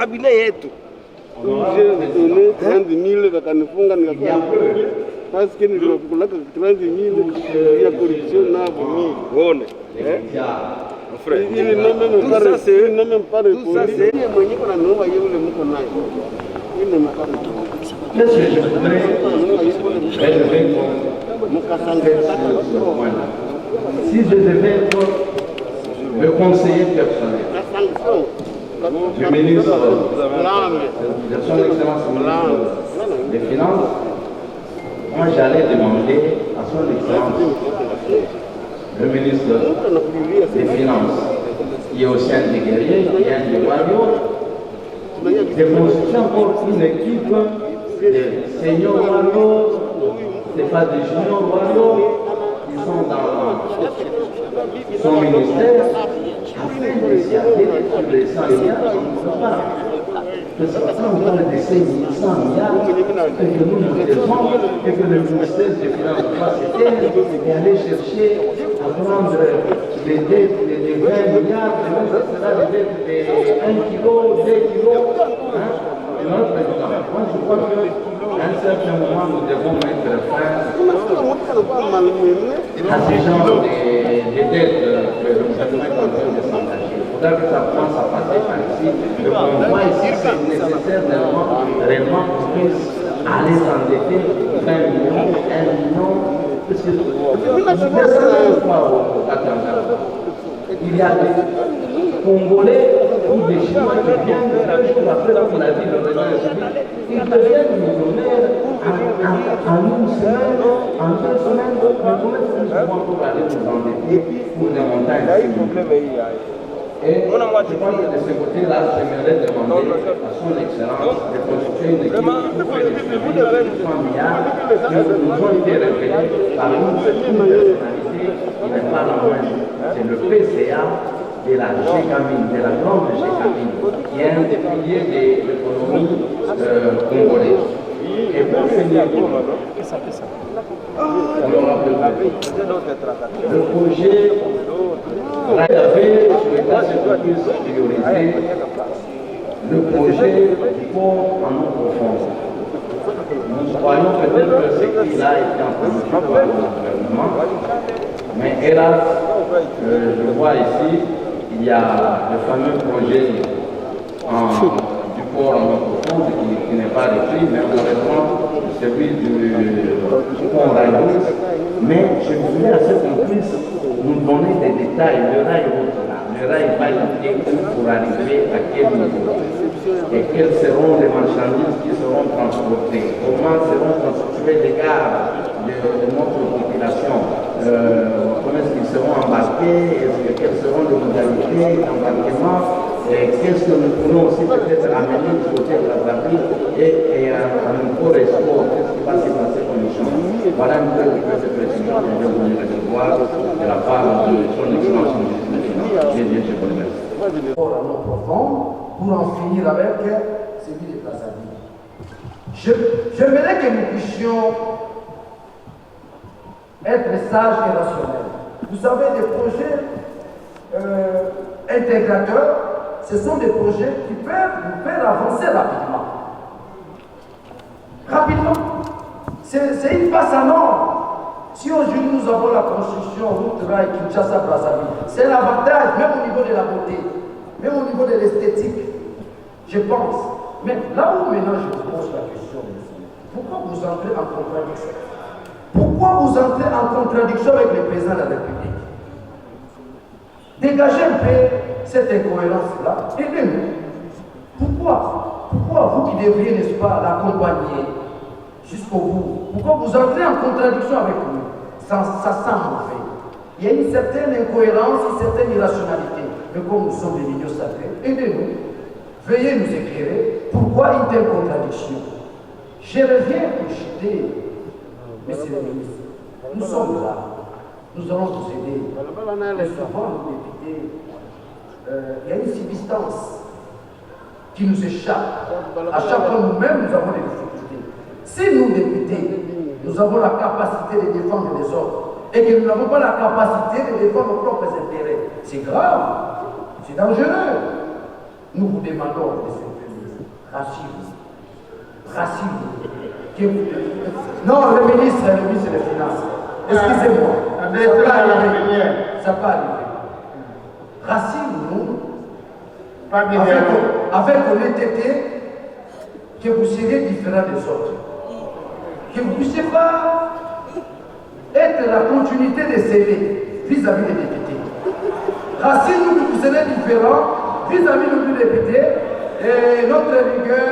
cabinet yetu. J'ai donné 30 000 wakanifunga nikakuwa parce que nilikula 30 000 ya corruption na boni. Uone. Mon frère. Il n'a même pas répondu. C'est mwenye kuna noma yule mko naye. Il ne m'a pas répondu. Qu'est-ce que je voudrais élever si je devais être le conseiller personnel du ministre de son excellence des Finances, moi j'allais demander à son excellence le ministre des Finances, qui est aussi un des guerriers, qui est un des warriors, de constituer encore une équipe de seniors warriors, c'est pas des juniors warriors, qui sont dans son ministère, afin de s'y atteler sur les 100 milliards, on ne peut pas. Parce que quand on parle de 100 milliards, et que nous nous devons, et que le ministère des Finances ne pas se taire, et aller chercher à prendre les dettes de 20 milliards, et ce sera des dettes de 1 kilo, 2 kilos. Non, président, moi je crois qu'à un certain moment, nous devons mettre fin à ce genre de dettes que le gouvernement est en train de s'engager. Il faudra que ça commence à passer par ici. Le convoi ici, c'est nécessaire réellement qu'on puisse aller s'endetter 20 millions, 1 million. Parce que il y a des Congolais ou des Chinois qui viennent deux jours après qu'on a dit le président république, ils deviennent millionnaires en une semaine, en 2 semaines. Mais comment est-ce que nous pouvons pour aller nous endetter pour des montagnes? Et je pense que de ce côté-là, j'aimerais demander à son excellence de constituer une équipe pour faire des suivis de 100 milliards qui nous ont été révélés par une personnalité qui n'est pas la moindre. C'est le PCA de la GECAMINE, de la grande GECAMINE, qui est un des piliers de l'économie congolaise. Et pour finir, le projet avait souhaité se plus prioriser le projet du port en eau profonde. Nous croyons peut-être que ce qu'il a été entendu par le gouvernement, mais hélas, je vois ici, il y a le fameux projet du port en eau profonde qui n'est pas écrit, mais malheureusement celui du pont Raïdous. Mais je voulais à ce qu'on puisse nous donner des détails. Le rail le rail va être pour arriver à quel niveau et quelles seront les marchandises qui seront transportées, comment seront constituées les gares de notre population, comment est-ce qu'ils seront embarqués, quelles seront les modalités d'embarquement, qu'est-ce que nous pourrons aussi peut-être amener du côté de la Brazzaville et à nos correspondants, qu'est-ce qui va se passer comme échange. Voilà un peu de précision que je voulais recevoir de la part de son excellence ministre des Finances. Je vous remercie. Pour en finir avec celui de Brazzaville. J'aimerais que nous puissions être sages et rationnels. Vous avez des projets intégrateurs, ce sont des projets qui peuvent nous faire avancer rapidement. Rapidement. C'est une passe à nord. Si aujourd'hui nous avons la construction route rail Kinshasa-Brazzaville, c'est un avantage, même au niveau de la beauté, même au niveau de l'esthétique, je pense. Mais là où maintenant je vous pose la question, pourquoi vous entrez en contradiction? Pourquoi vous entrez en contradiction avec le président de la République? Dégagez un peu cette incohérence-là, aidez-nous. Pourquoi vous qui devriez, n'est-ce pas, l'accompagner jusqu'au bout? Pourquoi vous entrez en contradiction avec nous? Ça sent mauvais. Il y a une certaine incohérence, une certaine irrationalité. Mais comme nous sommes des lignes sacrés, aidez-nous. Veuillez nous éclairer. Pourquoi une telle contradiction? Je reviens pour chuter, monsieur le ministre. Nous sommes là. Nous allons vous aider. Mais souvent, nous députés, il y a une substance qui nous échappe. À chaque fois, nous-mêmes, nous avons des difficultés. Si nous, députés, nous avons la capacité de défendre les autres et que nous n'avons pas la capacité de défendre nos propres intérêts, c'est grave, c'est dangereux. Nous vous demandons, monsieur le Président, Rassure-vous. Non, le ministre des Finances. Excusez-moi. Ça peut arriver. Rassure-nous. Avec honnêteté, que vous serez différents des autres. Que vous ne puissiez pas être la continuité des CV vis-à-vis des députés. Rassure-nous que vous serez différents vis-à-vis de nos députés et notre rigueur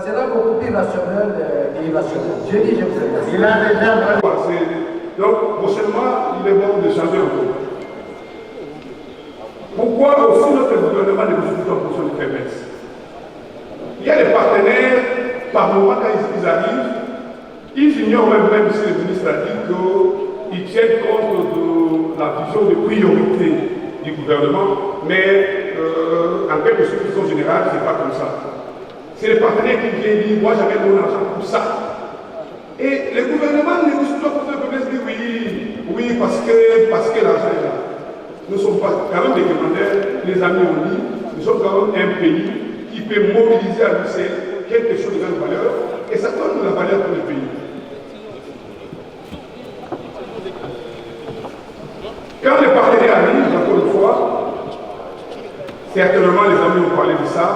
sera beaucoup plus rationnelle et irrationnelle. Je dis, je vous remercie. Il a déjà passé. Donc, prochainement, il est bon de changer un peu. Pourquoi aussi notre gouvernement ne discute en fonction de faiblesse? Il y a des partenaires, par moment, quand ils arrivent, ils ignorent même si le ministre a dit qu'ils tiennent compte de la vision de priorité du gouvernement, mais en quelque sorte générale, ce n'est pas comme ça. C'est les partenaires qui viennent dire, moi j'avais mon argent pour ça. Et le gouvernement ne discute pas pour le faiblesse, dit oui, parce que l'argent est là. Nous ne sommes pas quand même des demandeurs, les amis ont dit, nous sommes quand même un pays qui peut mobiliser à lui seul quelque chose de grande valeur, et ça donne de la valeur pour le pays. Quand les partenaires arrivent, encore une fois, certainement les amis ont parlé de ça,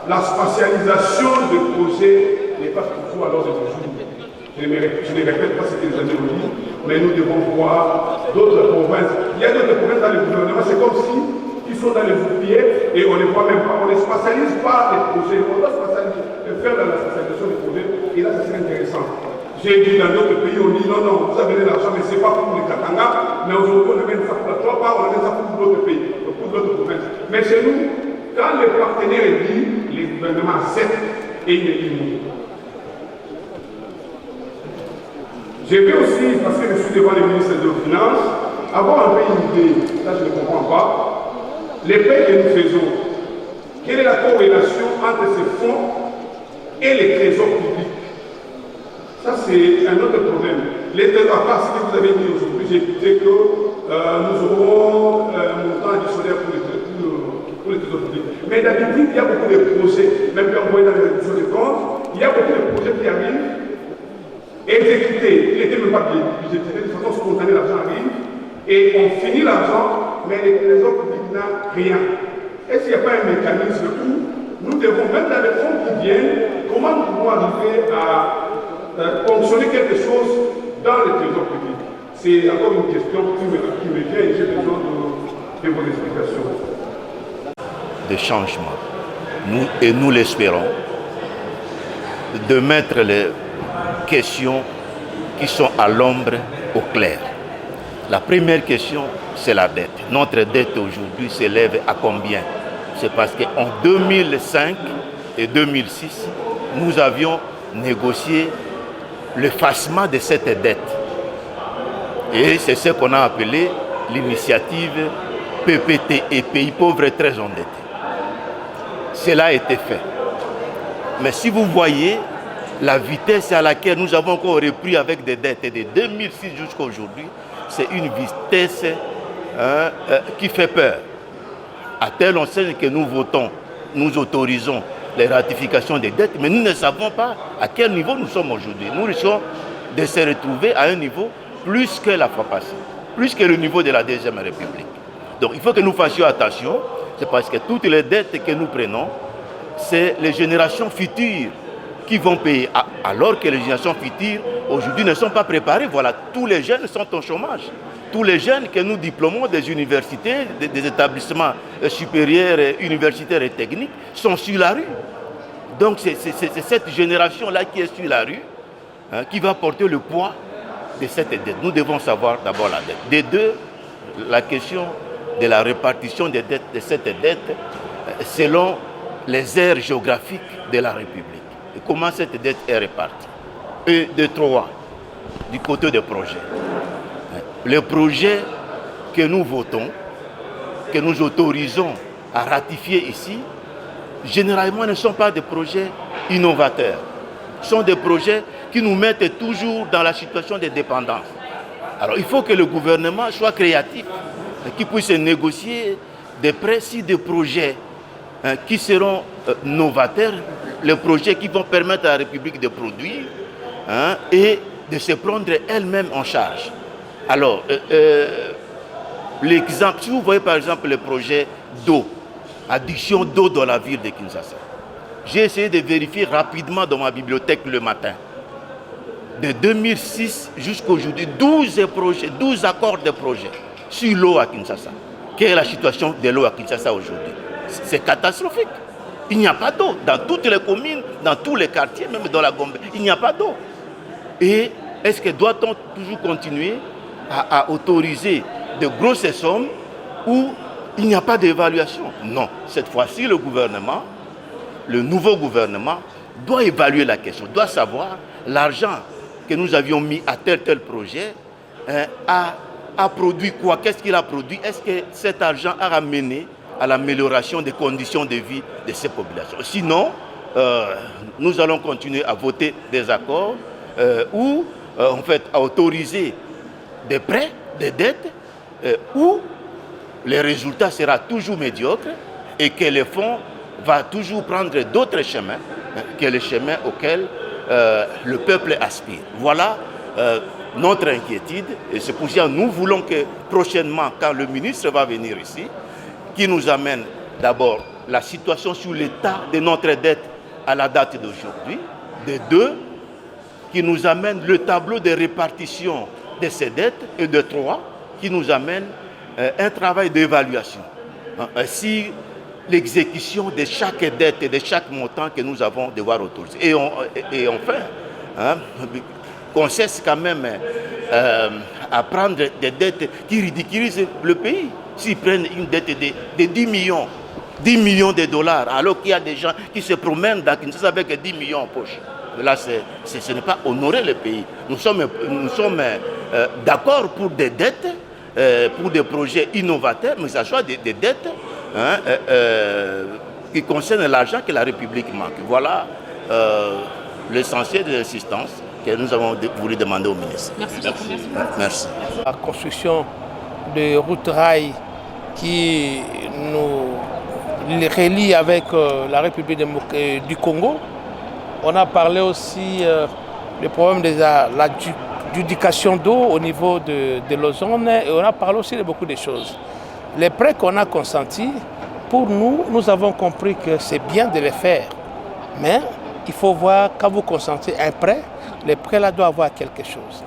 la spatialisation des projets n'est pas toujours à l'ordre du jour. Je ne répète pas ce que les amis ont dit, mais nous devons voir d'autres provinces. Il y a d'autres provinces dans le gouvernement, c'est comme si ils sont dans les oubliés et on ne les voit même pas. On ne spatialise pas les projets, on doit faire la spatialisation des projets et là, ça serait intéressant. J'ai dit dans d'autres pays, on dit non, vous avez de l'argent, mais ce n'est pas pour les Katanga, mais aujourd'hui on amène ça pour la Tropa, on amène ça pour d'autres pays, pour d'autres provinces. Mais chez nous, quand les partenaires disent, les gouvernements acceptent et ils éliminent. J'ai vu aussi, parce que je suis devant le ministre des Finances, avoir un peu une idée, ça je ne comprends pas, les paies que nous faisons, quelle est la corrélation entre ces fonds et les trésors publics? Ça c'est un autre problème. Les trésors, à part ce que vous avez dit aujourd'hui, j'ai écouté que nous aurons un montant additionnel pour les trésors publics. Mais d'habitude, il y a beaucoup de projets, même quand on voit dans les réductions de comptes, il y a beaucoup de projets qui arrivent, exécutés, il n'était même pas budgétisé, de façon spontanée, l'argent arrive, et on finit l'argent, mais les trésors publics n'ont rien. Est-ce qu'il n'y a pas un mécanisme où nous devons, même dans les fonds qui viennent, comment nous pouvons arriver à fonctionner quelque chose dans les trésors publics? C'est encore une question qui me vient et j'ai besoin de vos explications. De changement, nous l'espérons, de mettre les questions qui sont à l'ombre au clair. La première question, c'est la dette. Notre dette aujourd'hui s'élève à combien? C'est parce qu'en 2005 et 2006, nous avions négocié l'effacement de cette dette. Et c'est ce qu'on a appelé l'initiative PPT et pays pauvres et très endettés. Cela a été fait. Mais si vous voyez la vitesse à laquelle nous avons encore repris avec des dettes de 2006 jusqu'à aujourd'hui, c'est une vitesse qui fait peur. À telle enseigne que nous votons, nous autorisons les ratifications des dettes, mais nous ne savons pas à quel niveau nous sommes aujourd'hui. Nous risquons de se retrouver à un niveau plus que la fois passée, plus que le niveau de la Deuxième République. Donc il faut que nous fassions attention, c'est parce que toutes les dettes que nous prenons, c'est les générations futures qui vont payer, alors que les générations futures aujourd'hui ne sont pas préparées. Voilà, tous les jeunes sont au chômage. Tous les jeunes que nous diplômons des universités, des établissements supérieurs, universitaires et techniques sont sur la rue. Donc c'est cette génération-là qui est sur la rue qui va porter le poids de cette dette. Nous devons savoir d'abord la dette. Des deux, la question de la répartition des dettes, de cette dette selon les aires géographiques de la République. Et comment cette dette est répartie. Et de trois, du côté des projets. Les projets que nous votons, que nous autorisons à ratifier ici, généralement ne sont pas des projets innovateurs. Ce sont des projets qui nous mettent toujours dans la situation de dépendance. Alors il faut que le gouvernement soit créatif, qu'il puisse négocier des prêts si des projets qui seront novateurs, les projets qui vont permettre à la République de produire et de se prendre elle-même en charge. Alors, l'exemple, si vous voyez par exemple le projet d'eau, adduction d'eau dans la ville de Kinshasa, j'ai essayé de vérifier rapidement dans ma bibliothèque le matin. De 2006 jusqu'à aujourd'hui, 12 accords de projets sur l'eau à Kinshasa. Quelle est la situation de l'eau à Kinshasa aujourd'hui? C'est catastrophique. Il n'y a pas d'eau dans toutes les communes, dans tous les quartiers, même dans la Gombe. Il n'y a pas d'eau. Et est-ce que doit-on toujours continuer à autoriser de grosses sommes où il n'y a pas d'évaluation? Non. Cette fois-ci, le nouveau gouvernement, doit évaluer la question, doit savoir l'argent que nous avions mis à tel projet a produit quoi? Qu'est-ce qu'il a produit? Est-ce que cet argent a ramené à l'amélioration des conditions de vie de ces populations? Sinon, nous allons continuer à voter des accords ou en fait à autoriser des prêts, des dettes, où le résultat sera toujours médiocre et que le fonds va toujours prendre d'autres chemins que les chemins auxquels le peuple aspire. Voilà notre inquiétude et c'est pour ça que nous voulons que prochainement, quand le ministre va venir ici, qui nous amène d'abord la situation sur l'état de notre dette à la date d'aujourd'hui, de deux, qui nous amène le tableau de répartition de ces dettes, et de trois, qui nous amène un travail d'évaluation. Ainsi, l'exécution de chaque dette et de chaque montant que nous avons devoir autoriser. Et enfin, qu'on cesse quand même à prendre des dettes qui ridiculisent le pays. S'ils prennent une dette de 10 millions de dollars, alors qu'il y a des gens qui se promènent dans Kinshasa avec 10 millions en poche. Là, ce n'est pas honorer le pays. Nous sommes d'accord pour des dettes, pour des projets innovateurs, mais que ce soit des dettes qui concernent l'argent que la République manque. Voilà l'essentiel de l'assistance que nous avons voulu demander au ministre. Merci. La construction de routes rails qui nous relie avec la République du Congo. On a parlé aussi du problème de l'adjudication d'eau au niveau de l'ozone et on a parlé aussi de beaucoup de choses. Les prêts qu'on a consentis, pour nous, nous avons compris que c'est bien de les faire. Mais il faut voir, quand vous consentez un prêt, le prêt là doit avoir quelque chose.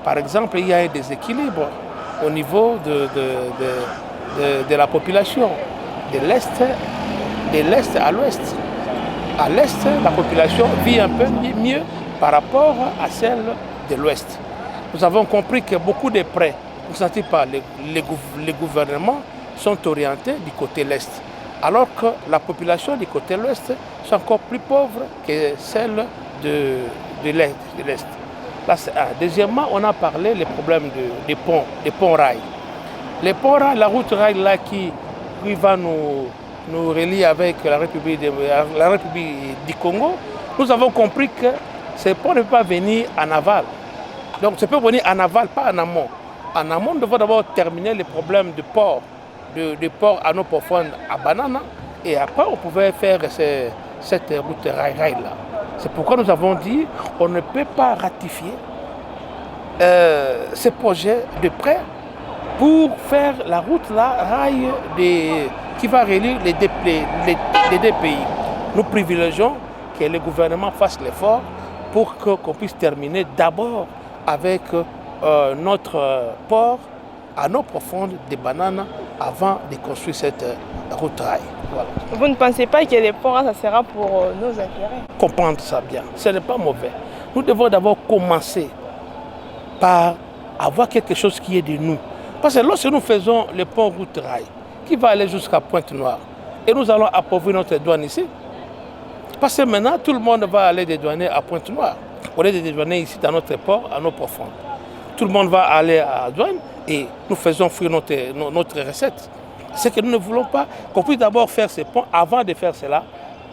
Par exemple, il y a un déséquilibre au niveau de la population, de l'Est à l'Ouest. À l'Est, la population vit un peu mieux par rapport à celle de l'Ouest. Nous avons compris que beaucoup de prêts consentis par les gouvernements sont orientés du côté l'Est, alors que la population du côté l'Ouest est encore plus pauvre que celle de l'Est. Deuxièmement, on a parlé des problèmes des ponts rails. Les ponts rails, la route rail là qui va nous relie avec la République du Congo, nous avons compris que ces ponts ne peuvent pas venir en aval. Donc ça peut venir en aval, pas en amont. En amont, nous devons d'abord terminer les problèmes de port, de port à nos profondes à Banana, et après on pouvait faire cette route rail là. C'est pourquoi nous avons dit qu'on ne peut pas ratifier ces projets de prêt pour faire la route là, rail qui va relier les deux pays. Nous privilégions que le gouvernement fasse l'effort pour qu'on puisse terminer d'abord avec notre port à nos profondes de Banana avant de construire cette route rail. Voilà. Vous ne pensez pas que les ports, ça sera pour nos intérêts? Comprendre ça bien, ce n'est pas mauvais. Nous devons d'abord commencer par avoir quelque chose qui est de nous. Parce que lorsque nous faisons le pont route rail, qui va aller jusqu'à Pointe-Noire, et nous allons appauvrir notre douane ici, parce que maintenant tout le monde va aller dédouaner à Pointe-Noire. On est dédouaner ici dans notre port, à nos profondes. Tout le monde va aller à la douane et nous faisons fuir notre recette. C'est que nous ne voulons pas qu'on puisse d'abord faire ces ponts. Avant de faire cela,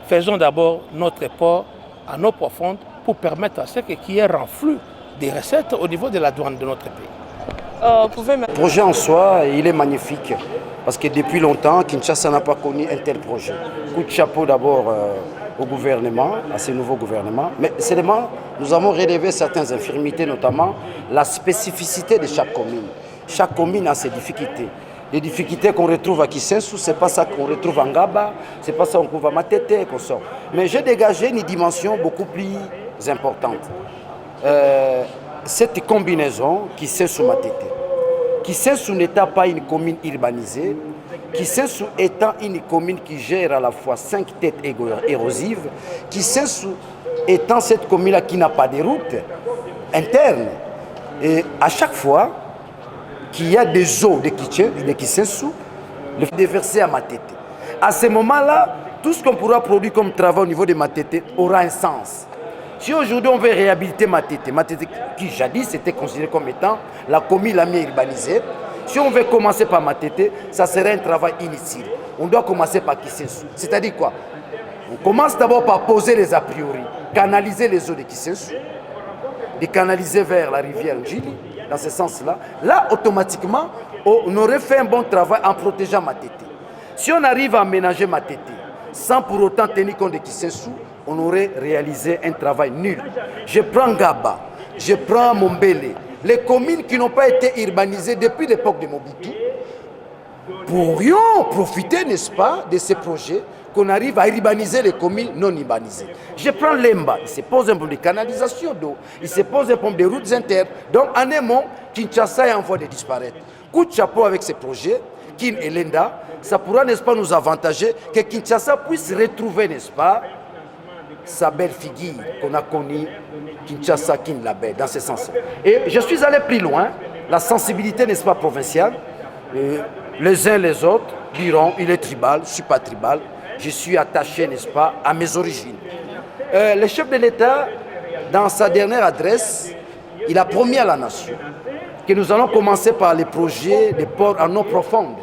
faisons d'abord notre port à nos profondes pour permettre à ce qu'il y ait un renflux des recettes au niveau de la douane de notre pays. pouvez... Le projet en soi, il est magnifique. Parce que depuis longtemps, Kinshasa n'a pas connu un tel projet. Coup de chapeau d'abord au gouvernement, à ce nouveau gouvernement. Mais seulement, nous avons relevé certaines infirmités, notamment la spécificité de chaque commune. Chaque commune a ses difficultés. Les difficultés qu'on retrouve à Kisensu, ce n'est pas ça qu'on retrouve en Ngaba, ce n'est pas ça qu'on trouve à Matete et qu'on sort. Mais j'ai dégagé une dimension beaucoup plus importante. Cette combinaison Kisensu-Matete. Kisensu n'étant pas une commune urbanisée, Kisensu étant une commune qui gère à la fois 5 têtes érosives, Kisensu étant cette commune-là qui n'a pas de route interne. Et à chaque fois qu'il y a des eaux de Kisensu, le déverser à Matete. À ce moment-là, tout ce qu'on pourra produire comme travail au niveau de Matete aura un sens. Si aujourd'hui on veut réhabiliter Matete, Matete qui jadis était considéré comme étant la commune la mieux urbanisée, si on veut commencer par Matete, ça serait un travail inutile. On doit commencer par Kisensu. C'est-à-dire quoi? On commence d'abord par poser les a priori, canaliser les eaux de Kisensu, de canaliser vers la rivière Njili, dans ce sens-là. Là, automatiquement, on aurait fait un bon travail en protégeant Matete. Si on arrive à aménager Matete, sans pour autant tenir compte de Kisensu, on aurait réalisé un travail nul. Je prends Ngaba, je prends Mombele, les communes qui n'ont pas été urbanisées depuis l'époque de Mobutu, pourrions profiter, n'est-ce pas, de ces projets, qu'on arrive à urbaniser les communes non urbanisées. Je prends Lemba, il se pose un problème de canalisation d'eau, il se pose un problème de routes internes. Donc en un mot, Kinshasa est en voie de disparaître. Coup de chapeau avec ces projets, Kin et Lenda, ça pourra, n'est-ce pas, nous avantager que Kinshasa puisse retrouver, n'est-ce pas, sa belle figure qu'on a connue, Kinshasa Kin la belle, dans ce sens. Et je suis allé plus loin, la sensibilité, n'est-ce pas, provinciale. Les uns les autres diront, il est tribal, je ne suis pas tribal, je suis attaché, n'est-ce pas, à mes origines. Le chef de l'État, dans sa dernière adresse, il a promis à la nation que nous allons commencer par les projets des ports en eau profonde,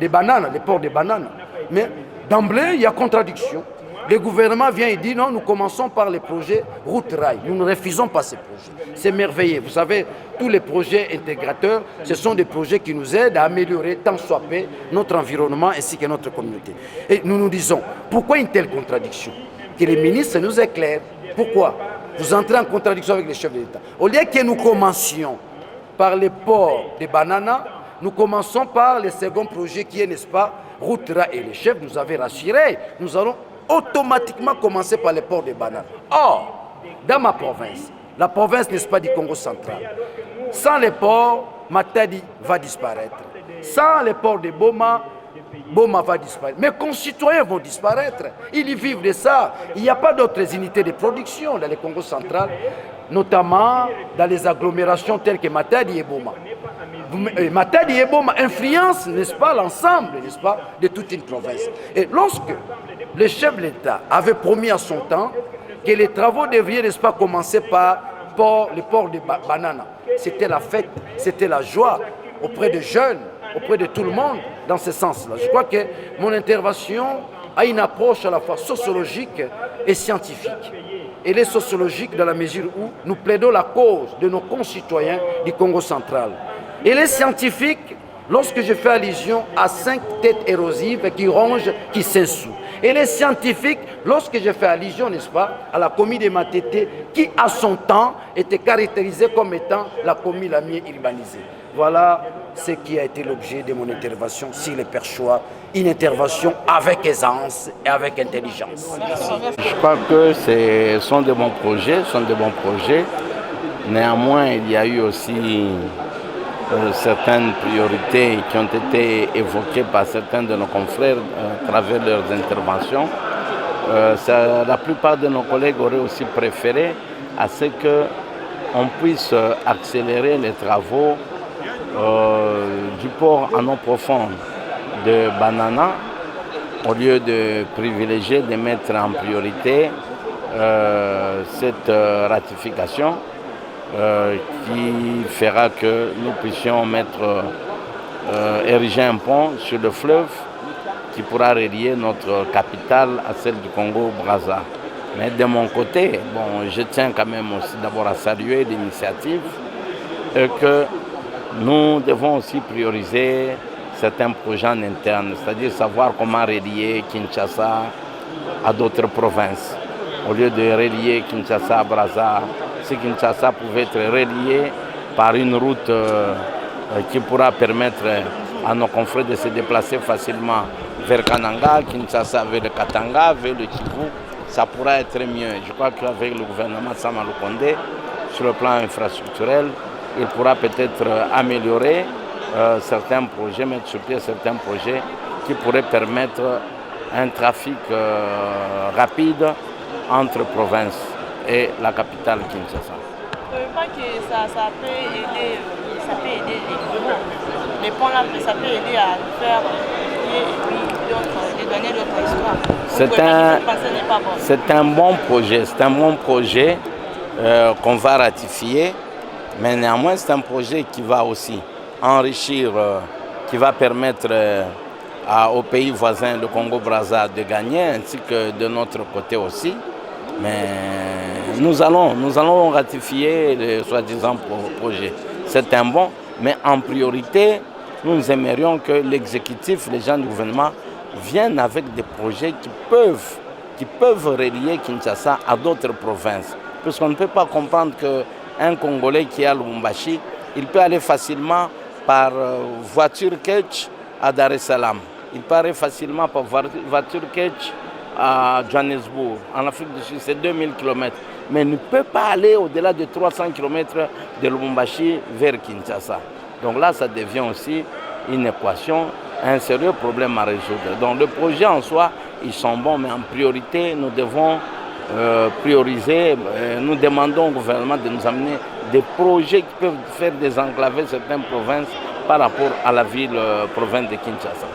des bananes, les ports de bananes. Mais d'emblée, il y a contradiction. Le gouvernement vient et dit non, nous commençons par les projets route-rail. Nous ne refusons pas ces projets. C'est merveilleux. Vous savez, tous les projets intégrateurs, ce sont des projets qui nous aident à améliorer tant soit peu notre environnement ainsi que notre communauté. Et nous nous disons, pourquoi une telle contradiction? Que les ministres nous éclairent. Pourquoi? Vous entrez en contradiction avec les chefs de l'État. Au lieu que nous commencions par les ports de bananes, nous commençons par le second projet qui est, n'est-ce pas, route-rail. Et les chefs nous avaient rassurés. Nous allons automatiquement commencer par les ports de bananes. Or, dans ma province, la province, n'est-ce pas, du Congo central, sans les ports, Matadi va disparaître. Sans les ports de Boma, Boma va disparaître. Mes concitoyens vont disparaître. Ils y vivent de ça. Il n'y a pas d'autres unités de production dans le Congo central, notamment dans les agglomérations telles que Matadi et Boma. Matadi et Boma influencent, n'est-ce pas, l'ensemble, n'est-ce pas, de toute une province. Et lorsque le chef de l'État avait promis à son temps que les travaux devraient, n'est-ce pas, commencer par le port de bananes, c'était la fête, c'était la joie auprès des jeunes, auprès de tout le monde, dans ce sens-là. Je crois que mon intervention a une approche à la fois sociologique et scientifique. Elle est sociologique dans la mesure où nous plaidons la cause de nos concitoyens du Congo central. Elle est scientifique lorsque je fais allusion à 5 têtes érosives qui rongent Kisensu. Elle est scientifique lorsque je fais allusion, n'est-ce pas, à la commune de Matete qui, à son temps, était caractérisée comme étant la commune la mieux urbanisée. Voilà ce qui a été l'objet de mon intervention sur les perchoirs. Une intervention avec aisance et avec intelligence. Je crois que ce sont de bons projets, Néanmoins, il y a eu aussi certaines priorités qui ont été évoquées par certains de nos confrères à travers leurs interventions. La plupart de nos collègues auraient aussi préféré à ce qu'on puisse accélérer les travaux du port en eau profonde de Banana au lieu de privilégier, de mettre en priorité cette ratification qui fera que nous puissions ériger un pont sur le fleuve qui pourra relier notre capitale à celle du Congo-Brazza. Mais de mon côté, je tiens quand même aussi d'abord à saluer l'initiative et que nous devons aussi prioriser certains projets en interne, c'est-à-dire savoir comment relier Kinshasa à d'autres provinces. Au lieu de relier Kinshasa à Brazza, si Kinshasa pouvait être relié par une route qui pourra permettre à nos confrères de se déplacer facilement vers Kananga, Kinshasa vers le Katanga, vers le Kivu, ça pourra être mieux. Je crois qu'avec le gouvernement Sama Lukonde, sur le plan infrastructurel, il pourra peut-être améliorer certains projets, mettre sur pied certains projets qui pourraient permettre un trafic rapide entre provinces et la capitale Kinshasa. Vous ne trouvez pas que ça peut aider les Congos? Les ponts là, ça peut aider à faire et donner d'autres histoires. C'est un bon projet qu'on va ratifier, mais néanmoins c'est un projet qui va aussi enrichir, qui va permettre aux pays voisins, le Congo-Brazza, de gagner, ainsi que de notre côté aussi. Mais nous allons ratifier le soi-disant projet. C'est un bon, mais en priorité, nous aimerions que l'exécutif, les gens du gouvernement, viennent avec des projets qui peuvent relier Kinshasa à d'autres provinces. Parce qu'on ne peut pas comprendre qu'un Congolais qui est à Lubumbashi, il peut aller facilement par voiture ketch à Dar es Salaam. Il peut aller facilement par voiture ketch à Johannesburg. En Afrique du Sud, c'est 2000 km. Mais il ne peut pas aller au-delà de 300 km de Lubumbashi vers Kinshasa. Donc là, ça devient aussi une équation, un sérieux problème à résoudre. Donc le projet en soi, ils sont bons, mais en priorité, nous devons prioriser. Nous demandons au gouvernement de nous amener des projets qui peuvent faire désenclaver certaines provinces par rapport à la ville, province de Kinshasa.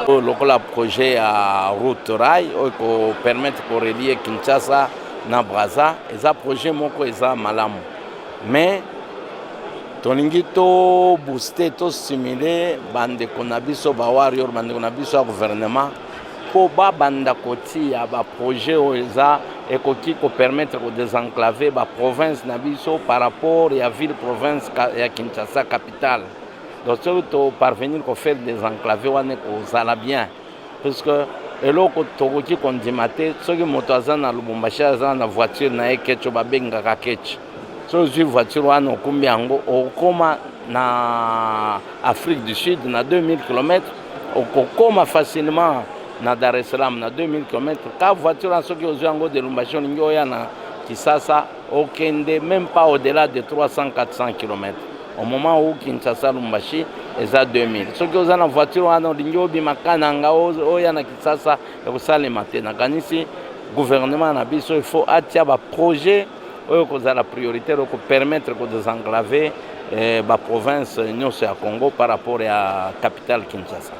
Le projet à route rail qui permet de relier Kinshasa na Brazza, et ça projet moko eza malamu. Mais tolingi to booster, to stimuler bandeko na biso ba warrior, bandeko na biso ya gouvernement po ba banda koti ya ba projet oza ekoki ko permettre de désenclaver ba province na biso par rapport à ville province ya Kinshasa capitale. Donc si tu parvenir à faire des enclavés, ça va bien. Parce que eloko tokoki kondimate soki moto aza na Lubumbashi aza na voiture na eketcho babengaka ketch. So zwi voiture wana okumbi yango okoma na Afrique du Sud na 2000 km, okokoma facilement na Dar es Salaam na 2000 km. Ka voiture en soki ozwi yango de Lubumbashi olingi oya na Kisasa okende même pas au-delà de 300-400 km. Au moment où Kinshasa Lubumbashi est à 2000. Ce que vous avez en voiture, on a dit Makananga, Oyana Kinshasa, et vous savez maintenant. Quand ici, le gouvernement a dit qu'il faut attirer un projet qui a la priorité pour permettre de désenclaver la province Nyonso à Congo par rapport à la capitale Kinshasa.